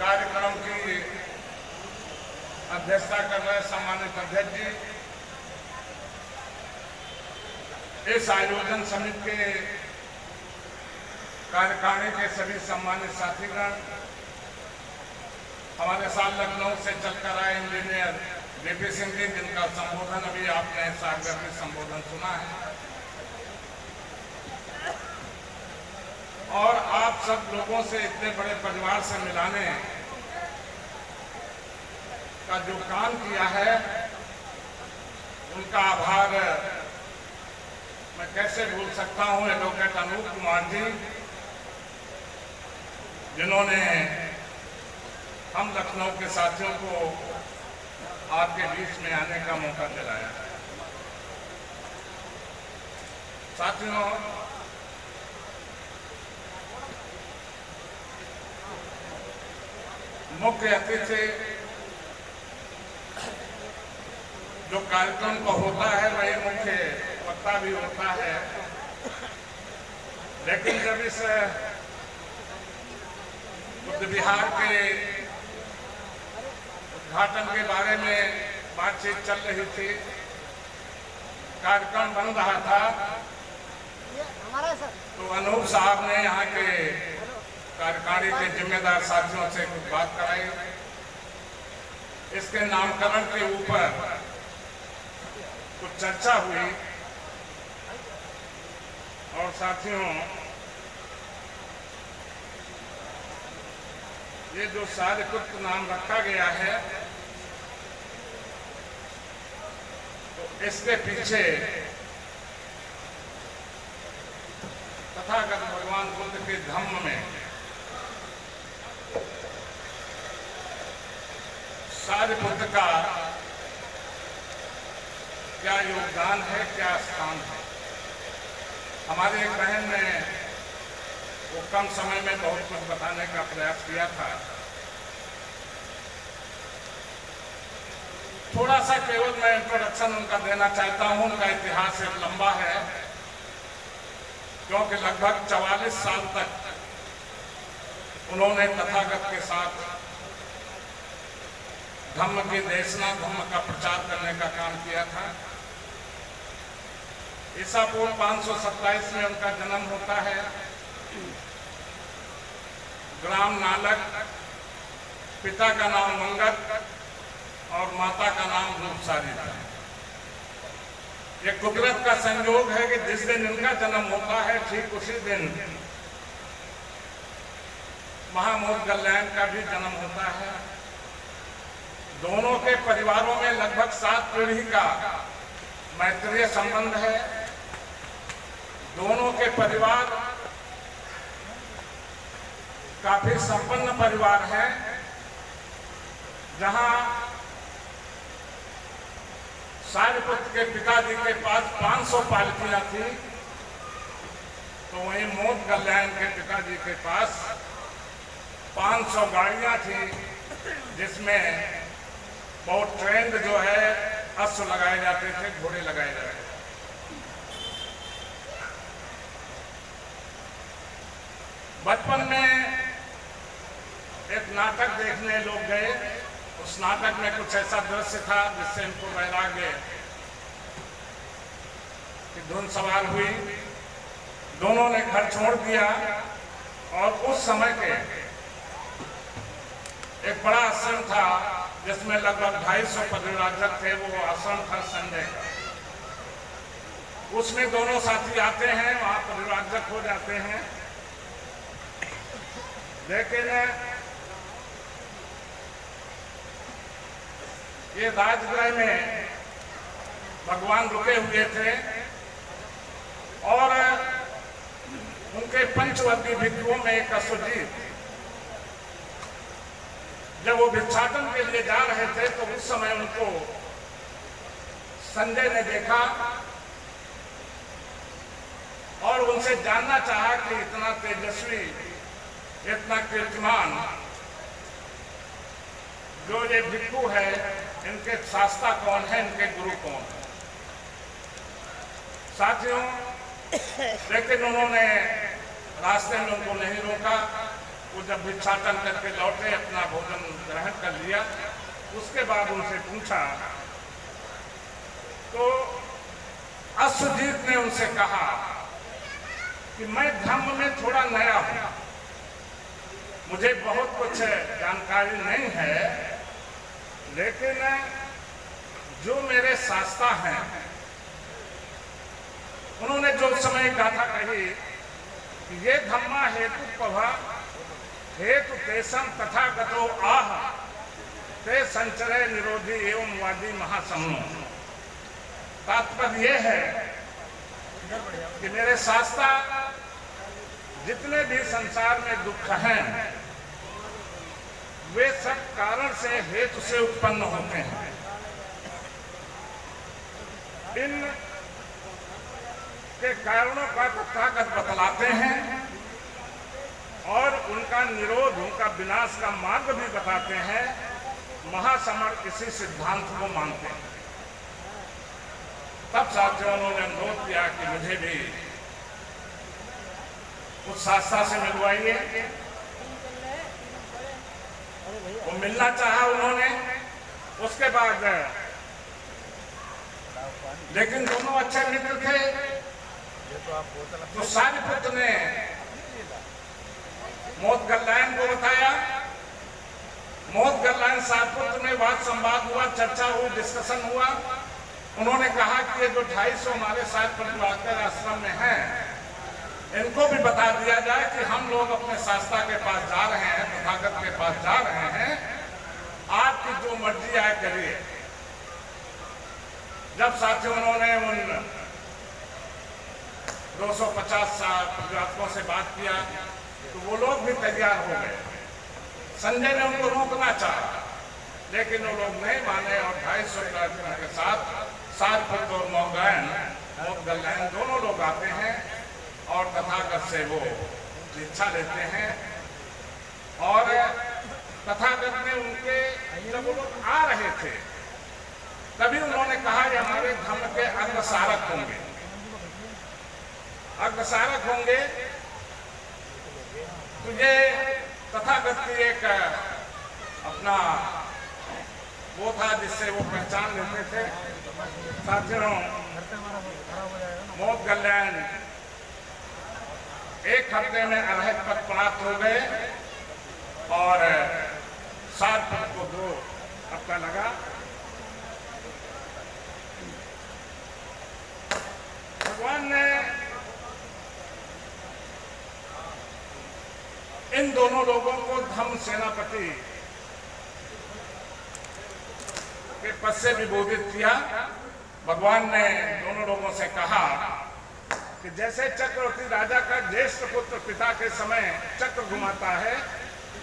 कार्यक्रम की अध्यक्षता कर रहे सम्मानित अध्यक्ष जी, इस आयोजन समिति के कार्यकारिणी के सभी सम्मानित साथीगण, हमारे साथ लखनऊ से चलकर आए इंजीनियर बीपी सिंह जी, जिनका संबोधन अभी आपने सार्वजनिक संबोधन सुना है, और आप सब लोगों से इतने बड़े परिवार से मिलाने का जो काम किया है, उनका आभार मैं कैसे भूल सकता हूं। एडवोकेट अनूप कुमार जी, जिन्होंने हम लखनऊ के साथियों को आपके बीच में आने का मौका दिलाया। साथियों, मुख्य अतिथि जो कार्यक्रम का होता है वही मुख्य वक्ता भी होता है, लेकिन जब इस बुद्ध विहार के उद्घाटन के बारे में बातचीत चल रही थी, कार्यक्रम बन रहा था, तो अनूप साहब ने यहाँ के कार्यकारिणी के जिम्मेदार साथियों से कुछ बात कराई। इसके नामकरण के ऊपर कुछ चर्चा हुई, और साथियों, ये जो सारिपुत्र नाम रखा गया है, तो इसके पीछे तथागत भगवान बुद्ध के धम्म में सारिपुत्र का क्या योगदान है, क्या स्थान है। हमारी एक बहन ने वो कम समय में बहुत कुछ बताने का प्रयास किया था। थोड़ा सा केवल मैं इंट्रोडक्शन उनका देना चाहता हूं। उनका इतिहास एक लंबा है, क्योंकि लगभग 44 साल तक उन्होंने तथागत के साथ धम्म की देशना, धम्म का प्रचार करने का काम किया था। ईसा पूर्व 527 में उनका जन्म होता है। ग्राम नालक, पिता का नाम मंगत और माता का नाम रूपसारी था। ये कुदरत का संयोग है कि जिस दिन इनका जन्म होता है, ठीक उसी दिन महामोद गलैंड का भी जन्म होता है। दोनों के परिवारों में लगभग 7 पीढ़ी का मैत्रीय संबंध है। दोनों के परिवार काफी संपन्न परिवार है, जहां सारिपुत्र के पिताजी के पास 500 पालकियां थी, तो वहीं मोद गलैंड के पिताजी के पास 500 गाड़ियां थी, जिसमें बहुत ट्रेंड जो है अश्व लगाए जाते थे, घोड़े लगाए जाते थे। बचपन में एक नाटक देखने लोग गए। उस नाटक में कुछ ऐसा दृश्य था जिससे इनको वैराग्य की धुन सवार हुई। दोनों ने घर छोड़ दिया, और उस समय के एक बड़ा आश्रम था जिसमें लगभग 250 परिव्राजक थे। वो आश्रम था संजय का। उसमें दोनों साथी आते हैं, वहां परिव्राजक हो जाते हैं। लेकिन ये राजगृह में भगवान रुके हुए थे, और उनके पंचवर्गीय भिक्षुओं में एक असुजीत, जब वो भिक्षाटन के लिए जा रहे थे, तो उस समय उनको संजय ने देखा और उनसे जानना चाहा कि इतना तेजस्वी, इतना कीर्तिमान जो ये भिक्षु है, इनके शास्ता कौन है, इनके गुरु कौन है। साथियों, लेकिन उन्होंने रास्ते में उनको नहीं रोका। वो जब भिक्षाटन करके लौटे, अपना भोजन ग्रहण कर लिया, उसके बाद उनसे पूछा तो अश्वजीत ने उनसे कहा कि मैं धर्म में थोड़ा नया हूं, मुझे बहुत कुछ जानकारी नहीं है, लेकिन जो मेरे शास्त्रा हैं उन्होंने जो समय गाथा कही कि ये धम्मा हेतु प्रभा हेतु तेसम तथा गतो आह ते संचरय निरोधी एवं वादी महासमूह। तात्पर्य यह है कि मेरे शास्त्रा जितने भी संसार में दुख हैं वे सब कारण से हेतु से उत्पन्न होते हैं। इन के कारणों का तथागत बतलाते हैं और उनका निरोध, उनका विनाश का मार्ग भी बताते हैं। महासमर इसी सिद्धांत को मानते हैं। तब साथियों ने अनुरोध किया कि मुझे भी उस शास्त्रा से मिलवाइए। वो मिलना चाहा उन्होंने। उसके बाद लेकिन दोनों अच्छे मित्र थे, तो सारिपुत्र ने मोदगल्लायन को बताया। मोदगल्लायन सारिपुत्र में बात संवाद हुआ, चर्चा हुई, डिस्कशन हुआ। उन्होंने कहा कि ये जो 250 हमारे साथ परिवार आश्रम में हैं, इनको भी बता दिया जाए कि हम लोग अपने शास्त्रा के पास जा रहे हैं, तथागत के पास जा रहे हैं, आपकी जो मर्जी आए करिए। जब साथियों उन्होंने उन 250 परिवारों से बात किया तो वो लोग भी तैयार हो गए। संजय ने उनको रोकना चाहा, लेकिन वो लोग नहीं माने और 250 के साथ सारिपुत्र और मोदगल्लायन दोनों लोग आते हैं और तथागत से वो दीक्षा लेते हैं। और तथागत ने उनके, जब वो लोग आ रहे थे तभी उन्होंने कहा कि हमारे धर्म के अग्रसारक होंगे, अग्रसारक होंगे। तो ये तथागत की एक अपना वो था जिससे वो पहचान लेते थे। साथियों, मोदगल्लायन 1 हफ्ते में अर्हत पद प्राप्त हो गए और सारिपुत्र को 2 हफ्ता लगा। भगवान ने इन दोनों लोगों को धम्म सेनापति के पद से विभूषित किया। भगवान ने दोनों लोगों से कहा कि जैसे चक्रवर्ती राजा का ज्येष्ठ पुत्र पिता के समय चक्र घुमाता है,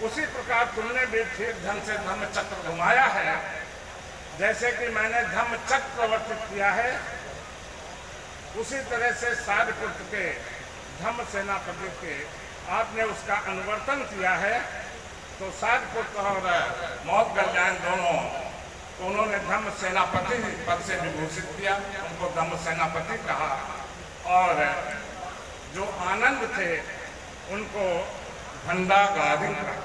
उसी प्रकार तुमने भी ठीक ढंग से धम्म चक्र घुमाया है। जैसे कि मैंने धम्म चक्र प्रवर्तित किया है, उसी तरह से सारिपुत्र के धम्म सेनापति के आपने उसका अनुवर्तन किया है। तो सारिपुत्र और मोदगल्लायन दोनों, उन्होंने धम्म सेनापति पद से विभूषित किया, उनको धम्म सेनापति कहा। और जो आनंद थे उनको भंडागारिक कहा,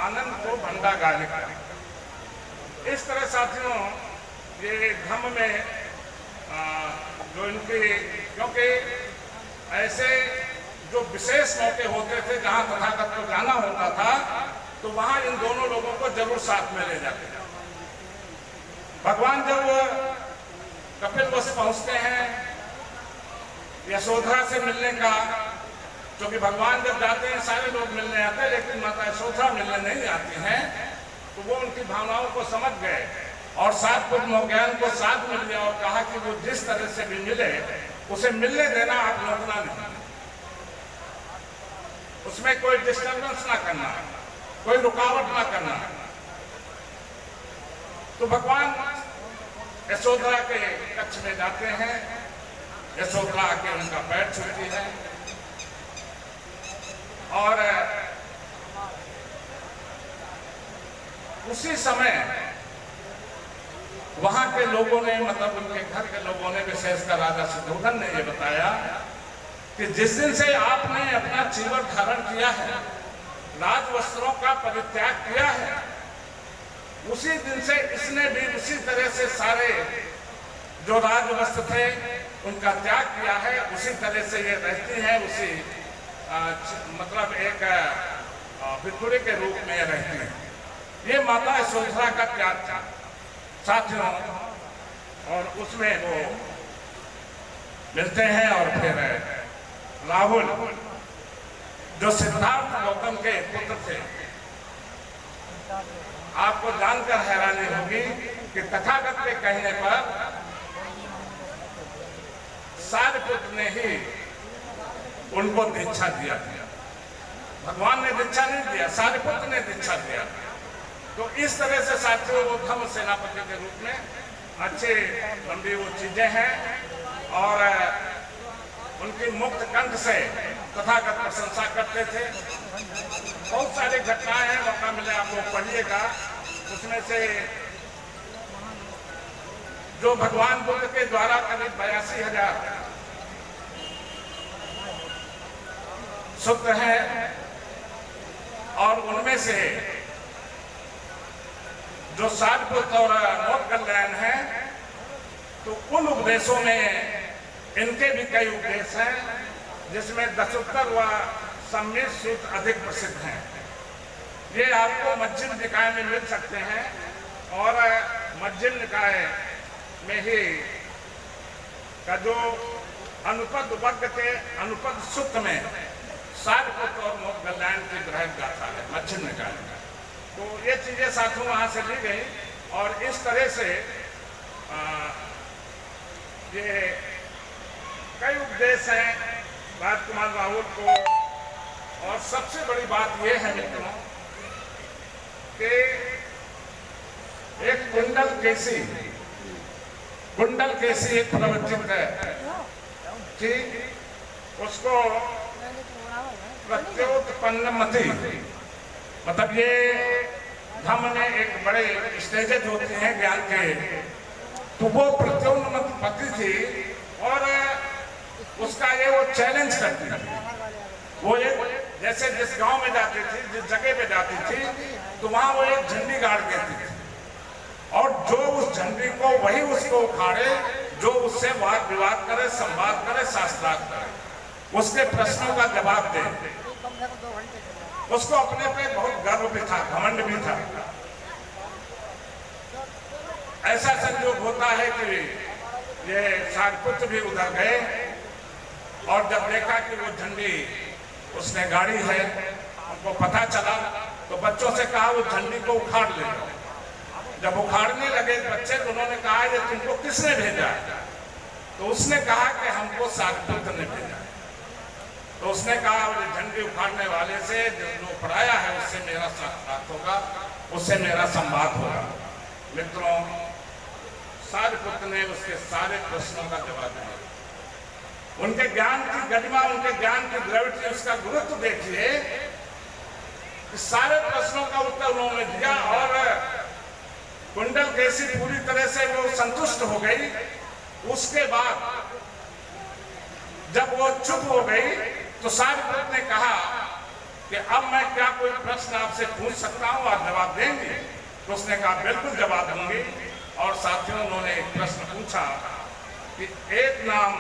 आनंद को भंडागारिक कहा। इस तरह साथियों ये धम्म में जो इनके, क्योंकि ऐसे जो विशेष मौके होते थे जहां तथागत को जाना होता था, तो वहां इन दोनों लोगों को जरूर साथ में ले जाते। भगवान जब कपिलवस्तु पहुंचते हैं यशोधरा से मिलने का, क्योंकि भगवान जब जाते हैं सारे लोग मिलने आते हैं, लेकिन माता यशोधरा मिलने नहीं आती हैं, तो वो उनकी भावनाओं को समझ गए और सारिपुत्र मोदगल्लायन को साथ मिल लिया और कहा कि वो जिस तरह से भी मिले उसे मिलने देना, आप रोकना नहीं, उसमें कोई डिस्टर्बेंस ना करना, कोई रुकावट ना करना। तो भगवान यशोधरा के कक्ष में जाते हैं, यशोधरा आके उनका पैर छूती है और उसी समय वहां के लोगों ने, मतलब उनके घर के लोगों ने, विशेषकर राजा शुद्धोधन ने ये बताया कि जिस दिन से आपने अपना चीवर धारण किया है राजवस्त्रों का परित्याग किया है, उसी दिन से इसने भी उसी तरह से सारे जो राजवस्त्र थे उनका त्याग किया है। उसी तरह से ये रहती है, उसी मतलब एक भिखुरी के रूप में रहती है। ये माता यशोधरा का त्याग था साथियों, और उसमें वो मिलते हैं। और फिर राहुल जो सिद्धार्थ गौतम के पुत्र थे, आपको जानकर हैरानी होगी कि तथागत के कहने पर सारिपुत्र ने ही उनको दीक्षा दिया। भगवान ने दीक्षा नहीं दिया, सारिपुत्र ने दीक्षा दिया। तो इस तरह से साथियों वो धर्म सेनापति के रूप में अच्छे लंबी वो चीजें हैं। और उनकी मुक्त कंठ से तथागत प्रशंसा करते थे। बहुत सारी घटनाएं हैं, मौका मिले आप लोग पढ़िएगा। उसमें से जो भगवान बुद्ध के द्वारा करीब 82,000 सूत्र हैं, और उनमें से जो सारपुत्र और मोक्ष कल्याण है, तो उन उपदेशों में इनके भी कई उपदेश हैं, जिसमें दशोत्तर व सम्मिश्र सूत्र अधिक प्रसिद्ध हैं। ये आपको मध्यम निकाय में मिल सकते हैं, और मध्यम निकाय में ही का जो अनुपद वर्ग के अनुपद सूत्र में सारपुत्र और मोक्ष कल्याण की ग्रह गाथा है मध्यम निकाय में। तो ये चीजें साथियों वहां से ली गई, और इस तरह से ये कई उपदेश हैं राजकुमार राहुल को। और सबसे बड़ी बात यह है मित्रों कि एक कुंडल केसी एक प्रवचित है कि उसको प्रत्योत्पन्नमति, मतलब ये धम्म में एक बड़े स्टेजेज होते हैं ज्ञान के, तो वो प्रत्योन्नति थी। और उसका ये वो चैलेंज करती थी। वो एक जैसे जिस गांव में जाती थी, जिस जगह पे जाती थी, तो वहां वो एक झंडी गाड़ देती थी, और जो उस झंडी को वही उसको उखाड़े, जो उससे वाद विवाद करे, संवाद करे, शास्त्रार्थ करे, उसके प्रश्नों का जवाब दे। उसको अपने पे बहुत गर्व भी था, घमंड भी था। ऐसा संयोग होता है कि ये सारपुत्र भी उधर गए, और जब देखा कि वो झंडी उसने गाड़ी है, उनको पता चला, तो बच्चों से कहा वो झंडी को उखाड़ ले। जब उखाड़ने लगे बच्चे, तो उन्होंने कहा ये तुमको किसने भेजा? तो उसने कहा कि हमको सारपुत्र ने भेजा। तो उसने कहा झंडी उखाड़ने वाले से जो पढ़ाया है उससे मेरा साक्षात होगा, उससे मेरा संवाद होगा। मित्रों, सारपुत्र ने उसके सारे प्रश्नों का जवाब दिया। उनके ज्ञान की गरिमा, उनके ज्ञान की ग्रेविटी, उसका गुरुत्व देखिए। सारे प्रश्नों का उत्तर उन्होंने दिया, और कुंडल केसी पूरी तरह से वो संतुष्ट हो गई। उसके बाद जब वो चुप हो गई, तो सारपुत्र ने कहा कि अब मैं क्या कोई प्रश्न आपसे पूछ सकता हूं, आप जवाब देंगे? तो उसने कहा बिल्कुल जवाब दूंगी। और साथियों, उन्होंने एक प्रश्न पूछा कि एक नाम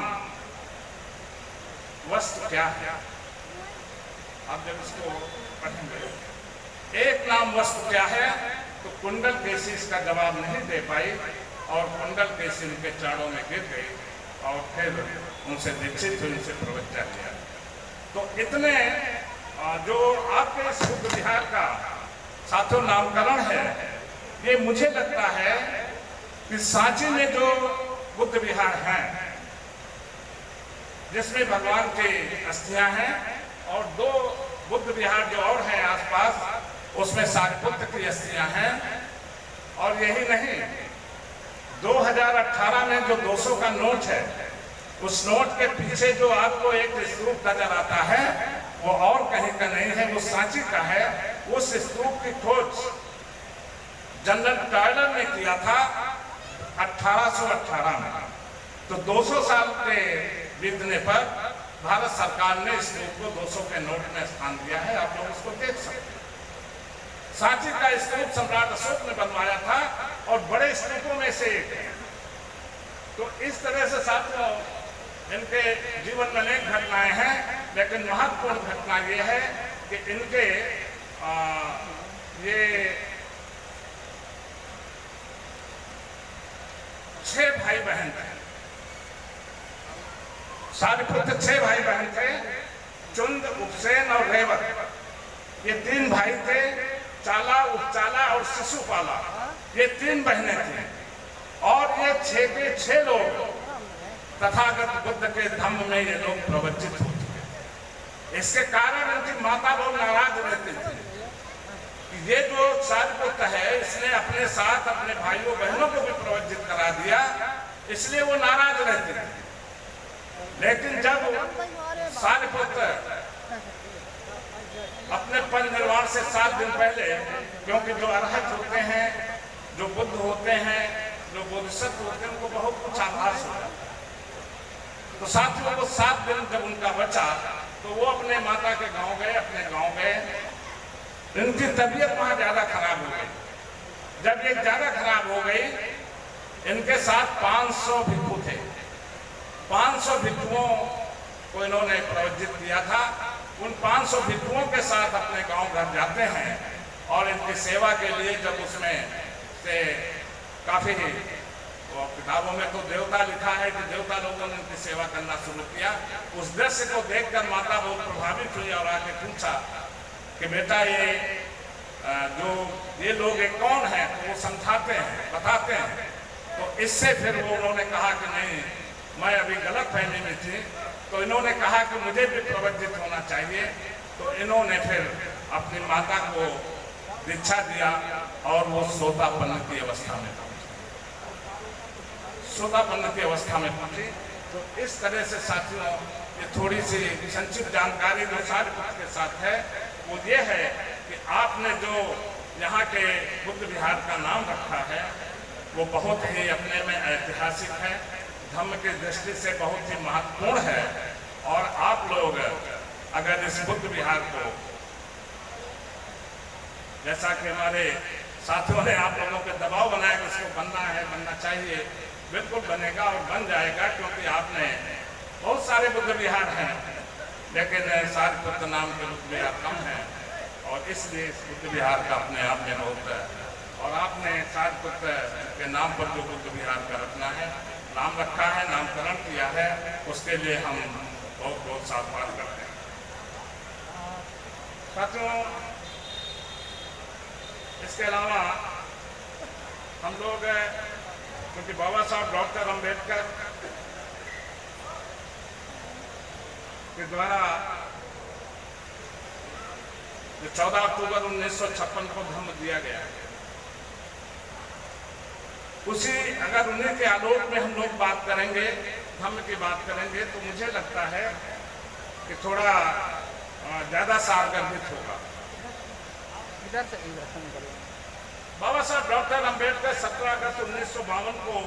वस्तु क्या है? आप जब इसको पढ़ेंगे, एक नाम वस्तु क्या है, तो कुंडल केसी इसका जवाब नहीं दे पाई, और कुंडल केसी उनके चरणों में गिर गई, और फिर उनसे दीक्षित हुई, उनसे प्रवचन किया। तो इतने जो आपके इस बुद्ध विहार का साथियों नामकरण है, ये मुझे लगता है कि सांची में जो बुद्ध विहार हैं, जिसमें भगवान की अस्थियां हैं, और 2 बुद्ध विहार जो और हैं आसपास, उसमें सारिपुत्र की अस्थियां हैं। और यही नहीं, 2018 में जो 200 का नोट है, उस नोट के पीछे जो आपको एक स्तूप नजर आता है, वो और कहीं का नहीं है, वो सांची का है। उस स्तूप की खोज जनरल टायलर ने किया था 1818 में। तो 200 साल के बीतने पर भारत सरकार ने इस स्तूप को 200 के नोट में स्थान दिया है, आप लोग इसको देख सकते हैं। सांची का स्तूप सम्राट अशोक ने बनवाया था और बड़े स्तूपों में से एक है। तो इस तरह से साथियों इनके जीवन में अनेक घटनाएं हैं, लेकिन महत्वपूर्ण घटना ये है कि इनके ये 6 भाई बहन थे। सारिपुत्र 6 भाई बहन थे, चुंद, उपसेन और रेवत। ये 3 भाई थे, चाला, उपचाला और शिशुपाला, ये 3 बहनें थी। और ये 6 के 6 लोग तथागत बुद्ध के धम्म में ये लोग प्रवचित हो चुके। इसके कारण उनकी माता बहुत नाराज रहती थी। ये जो सारिपुत्र है, इसने अपने साथ अपने भाइयों बहनों को भी प्रवचित करा दिया, इसलिए वो नाराज रहते थे। लेकिन जब सारिपुत्र अपने पद निर्वाण से 7 दिन पहले, क्योंकि जो अरहत होते हैं, जो बुद्ध होते हैं, जो बोधिसत्व होते हैं, उनको बहुत कुछ आभास हो जाता है। तो साथियों को 7 दिन जब उनका बचा तो वो अपने माता के गांव गए, अपने गांव गए। इनकी तबीयत वहां ज्यादा खराब हो गई। जब ये ज्यादा खराब हो गई, इनके साथ 500 भिक्षु थे। 500 भिक्षुओं को इन्होंने प्रवचित किया था। उन 500 भिक्षुओं के साथ अपने गांव घर जाते हैं और इनकी सेवा के लिए जब उसमें से काफी किताबों में तो देवता लिखा है कि देवता लोगों ने इनकी सेवा करना शुरू किया। उस दृश्य को देखकर माता बहुत प्रभावित हुई और आके पूछा कि बेटा ये लोग कौन है? तो वो समझाते हैं, बताते हैं। तो इससे फिर वो उन्होंने कहा कि नहीं, मैं अभी गलत फहमी में थी। तो इन्होंने कहा कि मुझे भी प्रवचित होना चाहिए। तो इन्होंने फिर अपनी माता को दीक्षा दिया और वो सोतापन्न की अवस्था में सोतापन्न की अवस्था में पहुंची। तो इस तरह से साथियों ये थोड़ी सी संक्षिप्त जानकारी जो सारिपुत्र के साथ है वो ये है कि आपने जो यहाँ के बुद्ध विहार का नाम रखा है वो बहुत ही अपने में ऐतिहासिक है, धर्म की दृष्टि से बहुत ही महत्वपूर्ण है। और आप लोग अगर इस बुद्ध विहार को, जैसा कि हमारे साथियों ने आप लोगों के दबाव बनाया कि इसको बनना है, बनना चाहिए, बिल्कुल बनेगा और बन जाएगा। क्योंकि आपने बहुत सारे बुद्ध विहार हैं, लेकिन सारिपुत्र नाम के बुद्ध विहार कम हैं और इसलिए इस बुद्ध विहार का अपने आप में बहुत है। और आपने सारिपुत्र के नाम पर जो बुद्ध विहार का रखना है, नाम रखा है, नामकरण किया है, उसके लिए हम बहुत बहुत साधुवाद करते हैं। साथियों, इसके अलावा हम लोग क्योंकि बाबा साहब डॉक्टर अम्बेडकर के द्वारा जो 14 अक्टूबर 1956 को धम्म दिया गया है, उसी अगर उन्हीं के आलोक में हम लोग बात करेंगे, धम्म की बात करेंगे, तो मुझे लगता है कि थोड़ा ज्यादा सारगर्भित होगा। बाबा साहब डॉक्टर अम्बेडकर 17 अगस्त 1952 को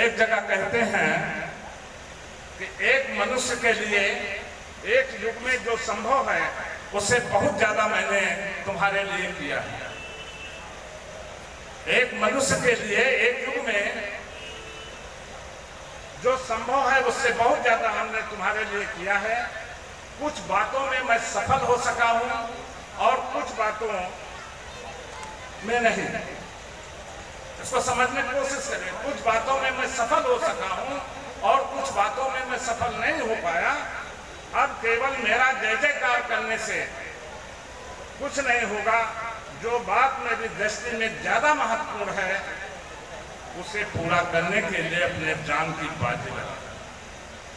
एक जगह कहते हैं कि एक मनुष्य के लिए एक युग में जो संभव है उससे बहुत ज्यादा मैंने तुम्हारे लिए किया है। एक मनुष्य के लिए एक युग में जो संभव है उससे बहुत ज्यादा हमने तुम्हारे लिए किया है। कुछ बातों में मैं सफल हो सका हूं और कुछ बातों में नहीं। इसको समझने की कोशिश करें। कुछ बातों में मैं सफल हो सका हूं और कुछ बातों में मैं सफल नहीं हो पाया। अब केवल मेरा जय जयकार करने से कुछ नहीं होगा। जो बात मेरी दृष्टि में ज्यादा महत्वपूर्ण है उसे पूरा करने के लिए अपने जान की बाजी लगा।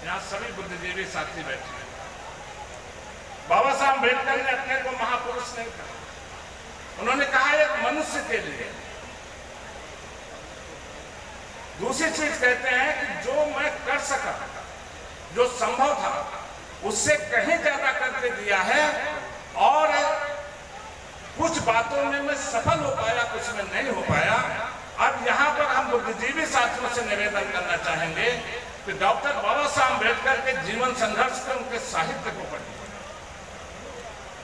यहाँ सभी बुद्धिजीवी साथी बैठे हैं। बाबा साहब अम्बेडकर ने अपने को महापुरुष नहीं कहा, उन्होंने कहा एक मनुष्य के लिए। दूसरी चीज कहते हैं कि जो मैं कर सका, जो संभव था, उससे कहीं ज्यादा करके दिया है और कुछ बातों में मैं सफल हो पाया, कुछ में नहीं हो पाया। अब यहाँ पर हम बुद्धिजीवी साथियों से निवेदन करना चाहेंगे कि डॉक्टर बाबा साहब अम्बेडकर के जीवन संघर्ष के उनके साहित्य को पढ़िए,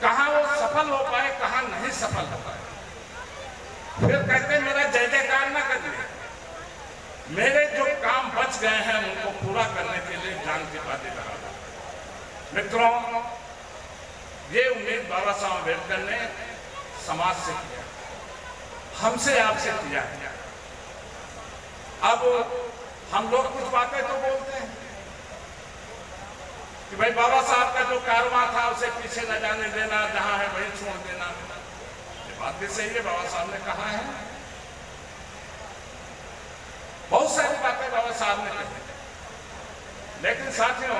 कहाँ वो सफल हो पाए, कहाँ नहीं सफल हो पाए। फिर कहते मेरा जय जयकार ना करिए, मेरे जो काम बच गए हैं उनको पूरा करने के लिए जान की बातें लगा। मित्रों, ये उम्मीद बाबा साहब अम्बेडकर ने समाज से किया, हमसे आपसे किया है। अब हम लोग कुछ बातें तो बोलते हैं कि भाई बाबा साहब का जो कारवां था उसे पीछे न जाने देना, जहां है वहीं छोड़ देना। ये बात भी सही है, बाबा साहब ने कहा है, बहुत सारी बातें बाबा साहब ने कही। लेकिन साथियों,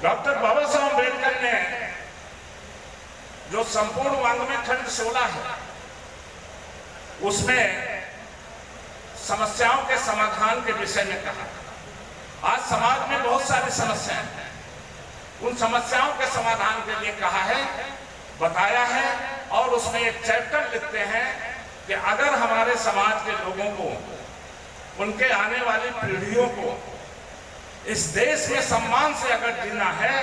डॉक्टर बाबा साहब अम्बेडकर ने जो संपूर्ण वाङ्मय खंड 16 है उसमें समस्याओं के समाधान के विषय में कहा। आज समाज में बहुत सारी समस्याएं हैं, उन समस्याओं के समाधान के लिए कहा है, बताया है, और उसमें एक चैप्टर लिखते हैं कि अगर हमारे समाज के लोगों को, उनके आने वाली पीढ़ियों को इस देश में सम्मान से अगर जीना है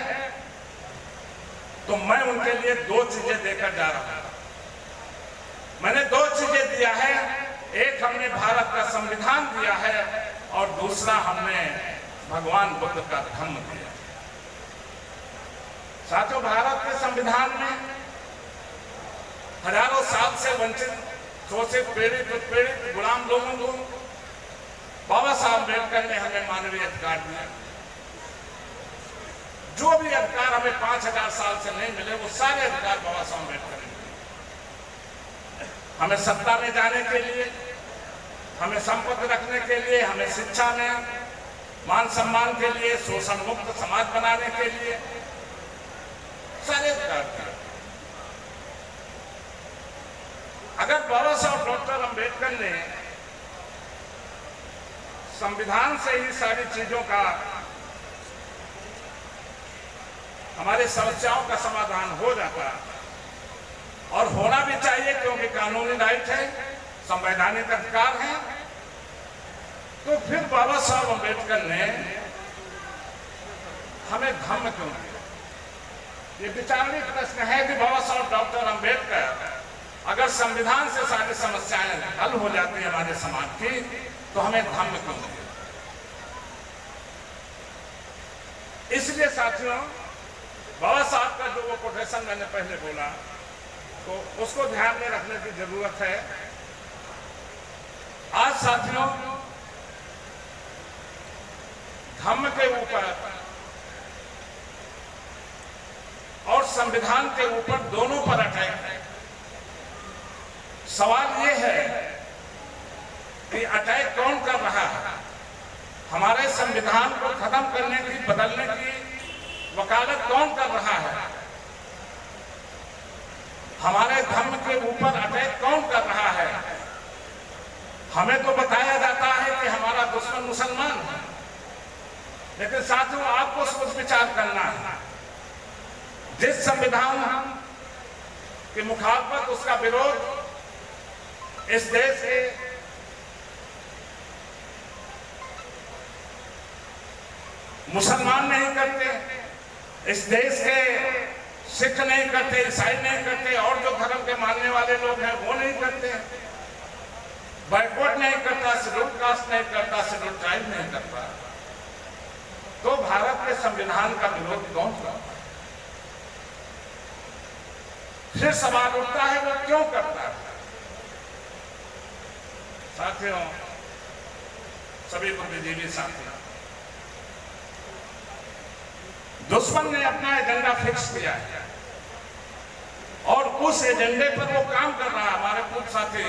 तो मैं उनके लिए 2 चीजें देकर जा रहा हूं। मैंने 2 चीजें दिया है, एक हमने भारत का संविधान दिया है और दूसरा हमने भगवान बुद्ध का धम्म दिया। साथियों, भारत के संविधान में हजारों साल से वंचित, शोषित, पीड़ित, उत्पीड़ित, गुलाम लोगों को बाबा साहब अम्बेडकर ने हमें मानवीय अधिकार दिया। जो भी अधिकार हमें 5000 साल से नहीं मिले, वो सारे अधिकार बाबा साहब अम्बेडकर ने दिए। हमें सत्ता में जाने के लिए, हमें संपत्ति रखने के लिए, हमें शिक्षा में, मान सम्मान के लिए, शोषण मुक्त समाज बनाने के लिए सारे अधिकार दिए। अगर बाबा साहब डॉक्टर अम्बेडकर ने संविधान से ही सारी चीजों का, हमारी समस्याओं का समाधान हो जाता, और होना भी चाहिए क्योंकि कानूनी राइट है, संवैधानिक अधिकार है, तो फिर बाबा साहब अम्बेडकर ने हमें धम्म क्यों दिया? ये विचारणीय प्रश्न है कि बाबा साहब डॉक्टर अम्बेडकर अगर संविधान से सारी समस्याएं हल हो जाती है हमारे समाज की, तो हमें धम्म क्यों दिया? इसलिए साथियों, बाबा साहब का जो वो कोटेशन मैंने पहले बोला, तो उसको ध्यान में रखने की जरूरत है। आज साथियों, धम्म के ऊपर और संविधान के ऊपर दोनों पर अटैक है। सवाल ये है कि अटैक कौन कर रहा है? हमारे संविधान को खत्म करने की, बदलने की वकालत कौन कर रहा है? हमारे धर्म के ऊपर अटैक कौन कर रहा है? हमें तो बताया जाता है कि हमारा दुश्मन मुसलमान है, लेकिन साथियों आपको सोच विचार करना है। जिस संविधान की मुखालफत, उसका विरोध इस देश के मुसलमान नहीं करते, इस देश के सिख नहीं करते, ईसाई नहीं करते, और जो धर्म के मानने वाले लोग हैं वो नहीं करते, बैकवर्ड नहीं करता, शेड्यूल कास्ट नहीं करता, शेड्यूल ट्राइब नहीं करता, तो भारत के संविधान का विरोध कौन करता? फिर सवाल उठता है वो क्यों करता है? साथियों, सभी बुद्धिजीवी साथियों, दुश्मन ने अपना एजेंडा फिक्स किया है और उस एजेंडे पर वो काम कर रहा है। हमारे पूर्व साथी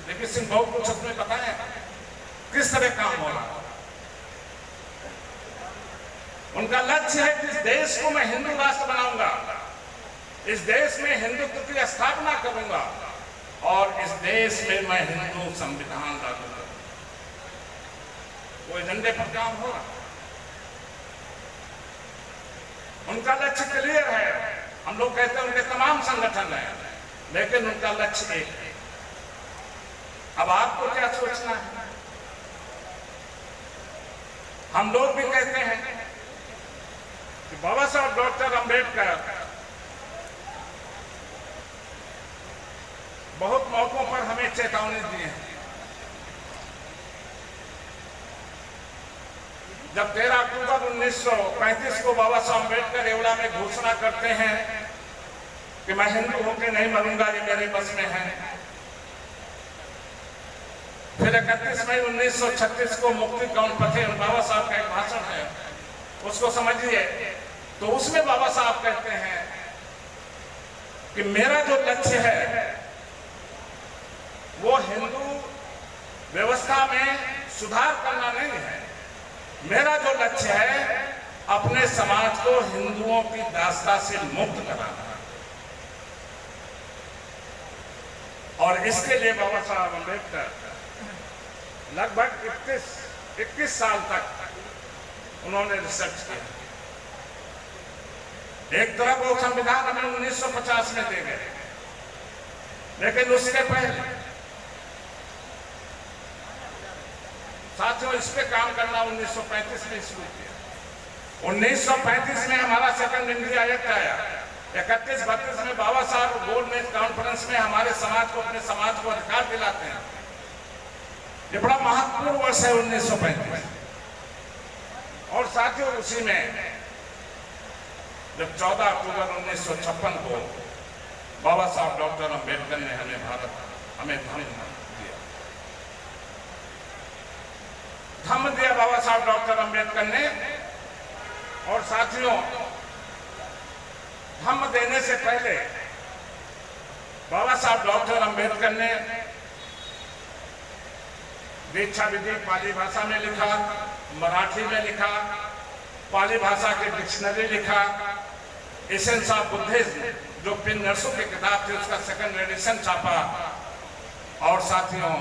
लेकिन सिंह बहुत कुछ अपने बताया किस तरह काम हो रहा है। उनका लक्ष्य है कि इस देश को मैं हिंदू राष्ट्र बनाऊंगा, इस देश में हिंदुत्व की स्थापना करूंगा और इस देश में मैं हिंदू संविधान लागू करूंगा। वो एजेंडे पर काम हो रहा है। उनका लक्ष्य क्लियर है। हम लोग कहते हैं उनके तमाम संगठन हैं, लेकिन उनका लक्ष्य एक है। अब आपको क्या सोचना है? हम लोग भी कहते हैं कि बाबा साहब डॉक्टर अंबेडकर बहुत मौकों पर हमें चेतावनी दी है। जब 13 अक्टूबर 1935 को बाबा साहब अंबेडकर एवड़ा में घोषणा करते हैं कि मैं हिंदू होकर नहीं मरूंगा, ये मेरे बस में है। फिर 31 मई 1936 को मुक्ति कौन पथे, बाबा साहब का एक भाषण है, उसको समझिए। तो उसमें बाबा साहब कहते हैं कि मेरा जो लक्ष्य है वो हिंदू व्यवस्था में सुधार करना नहीं है, मेरा जो लक्ष्य है अपने समाज को हिंदुओं की दास्ता से मुक्त कराना। और इसके लिए बाबा साहब अंबेडकर लगभग 21 साल तक उन्होंने रिसर्च किया। एक तरफ वो संविधान हमें 1950 में दे गए, लेकिन उसके पहले साथियों इस पे काम करना 1935 में शुरू किया। 1935 में हमारा सेकंड इंडिया एक्ट आया। 31-32 में बाबा साहब गोलमेज कॉन्फ्रेंस में हमारे समाज को, अपने समाज को अधिकार दिलाते हैं। ये बड़ा महत्वपूर्ण वर्ष है 1935। और साथियों उसी में जब 14 अक्टूबर 1956 को बाबा साहब डॉक्टर अंबेडकर ने हमें धम्म दिया बाबा साहब डॉक्टर अंबेडकर ने। और साथियों धम्म देने से पहले बाबा साहब डॉक्टर अंबेडकर ने दीक्षा विधि पाली भाषा में लिखा, मराठी में लिखा, पाली भाषा की डिक्शनरी लिखा, एसेंस ऑफ बुद्धिज्म जो पिन नरसू की किताब थी उसका सेकंड एडिशन छापा। और साथियों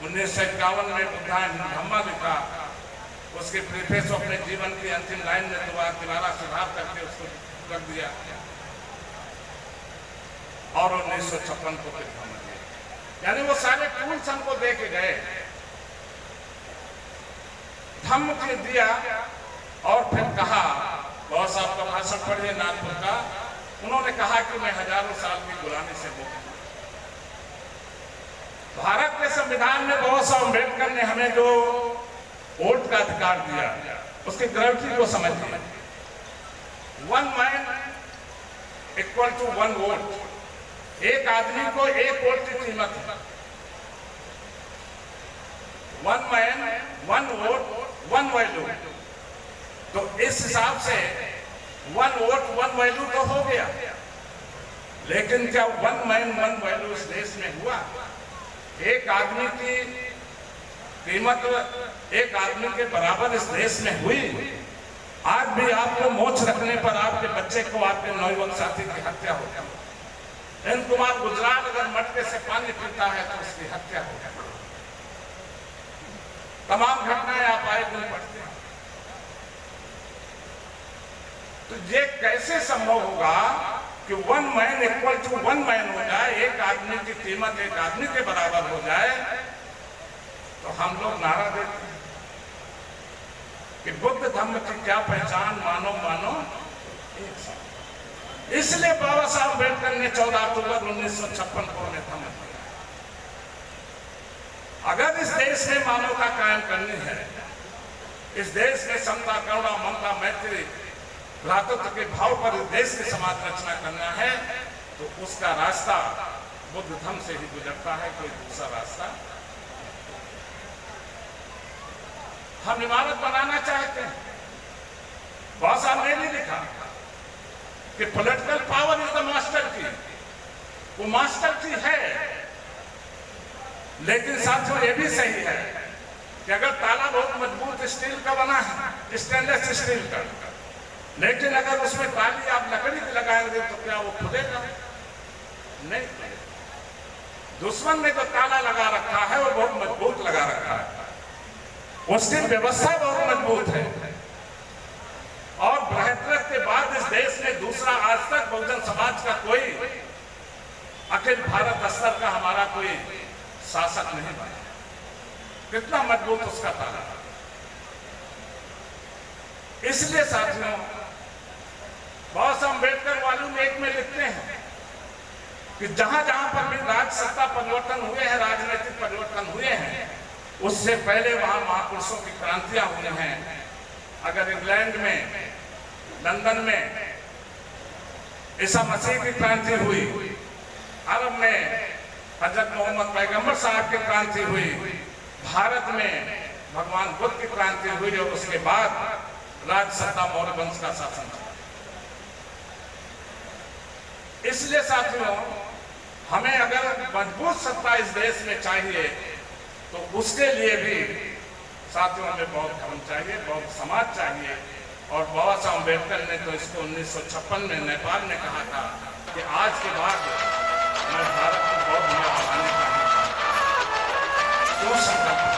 1951 में बुद्धा धम्मा लिखा, उसके प्रीफेस अपने जीवन की अंतिम लाइन में दोबारा सुधार करके उसको रख दिया। और 1956 को फिर धम्म दिया। यानी वो सारे टूल्स हमको दे के गए, धम्म के दिया। और फिर कहा, बाबा साहब का भाषण पढ़िए नागपुर का, उन्होंने कहा कि मैं हजारों साल की गुलामी से मुक्त हूं। भारत के संविधान में बाबा साहब अंबेडकर ने हमें जो वोट का अधिकार दिया उसकी ग्रेविटी को समझिए। 1 मैन इक्वल टू 1 वोट, एक आदमी को 1 वोट की कीमत है। 1 मैन 1 वोट 1 वैल्यू। तो इस हिसाब से 1 वोट 1 वैल्यू तो हो गया, लेकिन क्या 1 मैन 1 वैल्यू इस देश में हुआ? एक आदमी की कीमत एक आदमी के बराबर इस देश में हुई? आज भी आपको मोच रखने पर आपके बच्चे को, आपके नौजवान साथी की हत्या हो गई। हिंद कुमार गुजराल अगर मटके से पानी पीता है तो उसकी हत्या हो गई। तमाम घटनाएं आप आए दिन पढ़ते हैं। तो ये कैसे संभव होगा कि 1 मैन इक्वल टू 1 मैन हो जाए, एक आदमी की कीमत एक आदमी के बराबर हो जाए? तो हम लोग नारा देते हैं कि बुद्ध धम्म की क्या पहचान, मानो मानो एक साथ। इसलिए बाबा साहब अम्बेडकर ने 14 अक्टूबर 1956 को हमें धम्म दिया। अगर इस देश में मानवता कायम करनी है, इस देश में समता, करुणा, ममता, मैत्री, भ्रातृत्व के भाव पर इस देश की समाज रचना करना है, तो उसका रास्ता बुद्ध धम्म से ही गुजरता है, कोई दूसरा रास्ता। हम इमारत बनाना चाहते हैं। बहुत साहब ने नहीं लिखा कि political power is the master की, वो मास्टर की है, लेकिन साथियों ये भी सही है कि अगर ताला बहुत मजबूत स्टील का बना है, स्टेनलेस स्टील का, लेकिन अगर उसमें ताली आप लकड़ी की लगाएंगे तो क्या वो खुलेगा? नहीं। दुश्मन ने जो ताला लगा रखा है वो बहुत मजबूत लगा रखा है, उसकी व्यवस्था बहुत मजबूत है। और बृहत्तर के बाद इस देश में दूसरा आज तक बहुजन समाज का कोई अखिल भारत स्तर का हमारा कोई शासक नहीं बना। कितना मजबूत उसका ताला। इसलिए साथियों, बाबा साहब अम्बेडकर वॉल्यूम 1 में लिखते हैं कि जहां जहां पर भी राज सत्ता परिवर्तन हुए हैं, राजनीतिक परिवर्तन हुए हैं, उससे पहले वहां महापुरुषों की क्रांतियां हुई हैं। अगर इंग्लैंड में, लंदन में ईसा मसीह की क्रांति हुई, अरब में हजरत मोहम्मद पैगंबर साहब की क्रांति हुई, भारत में भगवान बुद्ध की क्रांति हुई और उसके बाद राज सत्ता मौर्य वंश का शासन था। इसलिए साथियों, हमें अगर मजबूत सत्ता इस देश में चाहिए तो उसके लिए भी साथियों हमें बौद्ध धर्म चाहिए, बौद्ध समाज चाहिए। और बाबा साहब अम्बेडकर ने तो इसको 1956 में नेपाल में कहा था कि आज के बाद मैं भारत में बौद्ध धर्म बनाने का क्यों संकल्प